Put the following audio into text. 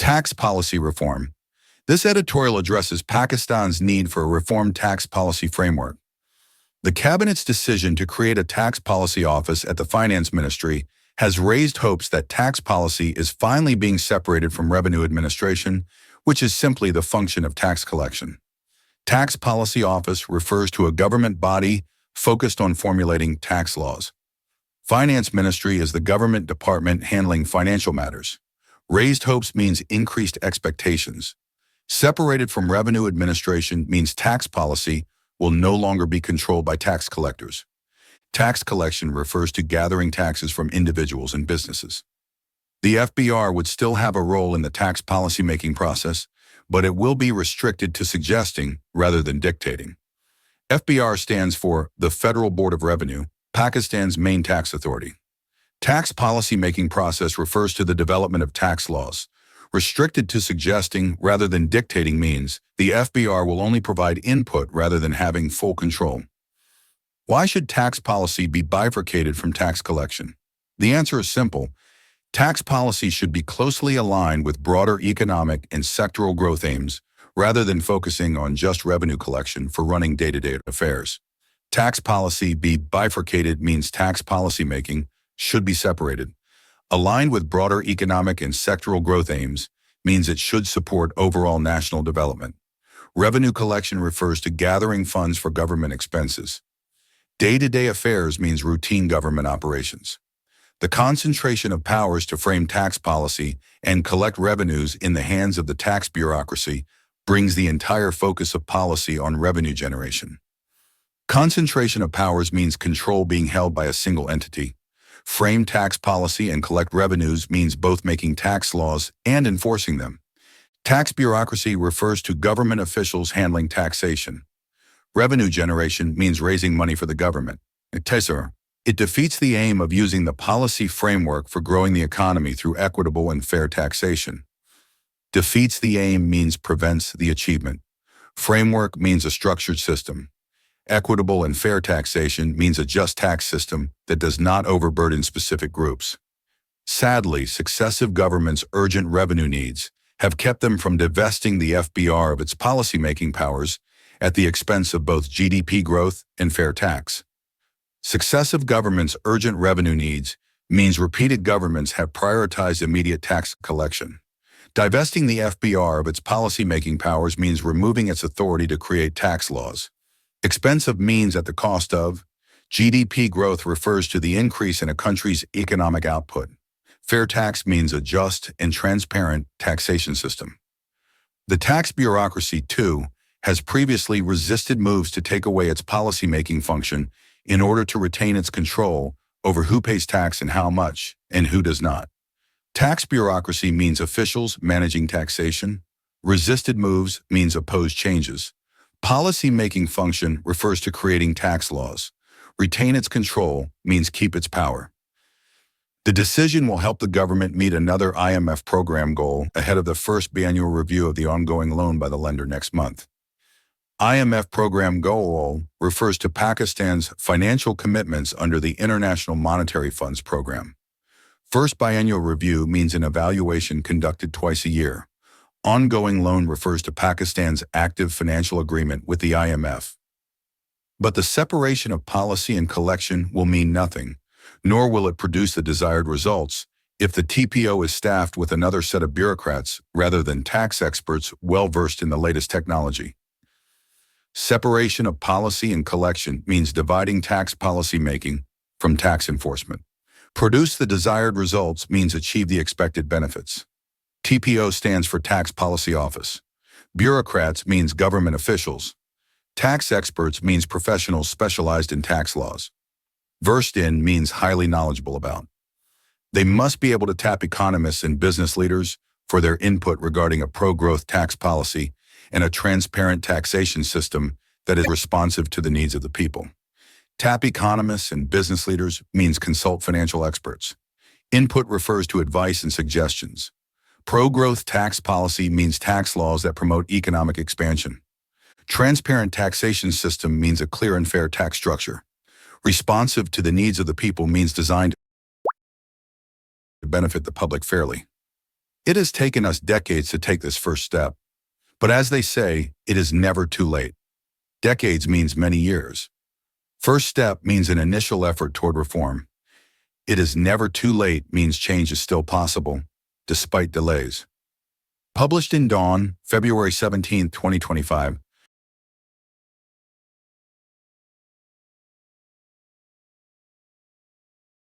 Tax policy reform. This editorial addresses Pakistan's need for a reformed tax policy framework. The Cabinet's decision to create a tax policy office at the Finance Ministry has raised hopes that tax policy is finally being separated from revenue administration, which is simply the function of tax collection. Tax Policy Office refers to a government body focused on formulating tax laws. Finance Ministry is the government department handling financial matters. Raised hopes means increased expectations. Separated from revenue administration means tax policy will no longer be controlled by tax collectors. Tax collection refers to gathering taxes from individuals and businesses. The FBR would still have a role in the tax policy-making process, but it will be restricted to suggesting rather than dictating. FBR stands for the Federal Board of Revenue, Pakistan's main tax authority. Tax policy-making process refers to the development of tax laws. Restricted to suggesting rather than dictating means the FBR will only provide input rather than having full control. Why should tax policy be bifurcated from tax collection? The answer is simple. Tax policy should be closely aligned with broader economic and sectoral growth aims, rather than focusing on just revenue collection for running day-to-day affairs. Tax policy be bifurcated means tax policy making should be separated. Aligned with broader economic and sectoral growth aims means it should support overall national development. Revenue collection refers to gathering funds for government expenses. Day-to-day affairs means routine government operations. The concentration of powers to frame tax policy and collect revenues in the hands of the tax bureaucracy brings the entire focus of policy on revenue generation. Concentration of powers means control being held by a single entity. Frame tax policy and collect revenues means both making tax laws and enforcing them. Tax bureaucracy refers to government officials handling taxation. Revenue generation means raising money for the government. It defeats the aim of using the policy framework for growing the economy through equitable and fair taxation. Defeats the aim means prevents the achievement. Framework means a structured system. Equitable and fair taxation means a just tax system that does not overburden specific groups. Sadly, successive governments' urgent revenue needs have kept them from divesting the FBR of its policy-making powers at the expense of both GDP growth and fair tax. Successive governments' urgent revenue needs means repeated governments have prioritized immediate tax collection. Divesting the FBR of its policy-making powers means removing its authority to create tax laws. Expensive means at the cost of. GDP growth refers to the increase in a country's economic output. Fair tax means a just and transparent taxation system. The tax bureaucracy, too, has previously resisted moves to take away its policy-making function in order to retain its control over who pays tax and how much, and who does not. Tax bureaucracy means officials managing taxation. Resisted moves means opposed changes. Policy-making function refers to creating tax laws. Retain its control means keep its power. The decision will help the government meet another IMF program goal ahead of the first biannual review of the ongoing loan by the lender next month. IMF program goal refers to Pakistan's financial commitments under the International Monetary Funds program. First biennial review means an evaluation conducted twice a year. Ongoing loan refers to Pakistan's active financial agreement with the IMF. But the separation of policy and collection will mean nothing, nor will it produce the desired results if the TPO is staffed with another set of bureaucrats rather than tax experts well-versed in the latest technology. Separation of policy and collection means dividing tax policy making from tax enforcement. Produce the desired results means achieve the expected benefits. TPO stands for Tax Policy Office. Bureaucrats means government officials. Tax experts means professionals specialized in tax laws. Versed in means highly knowledgeable about. They must be able to tap economists and business leaders for their input regarding a pro-growth tax policy and a transparent taxation system that is responsive to the needs of the people. Tap economists and business leaders means consult financial experts. Input refers to advice and suggestions. Pro-growth tax policy means tax laws that promote economic expansion. Transparent taxation system means a clear and fair tax structure. Responsive to the needs of the people means designed to benefit the public fairly. It has taken us decades to take this first step. But as they say, it is never too late. Decades means many years. First step means an initial effort toward reform. It is never too late means change is still possible, despite delays. Published in Dawn, February 17, 2025.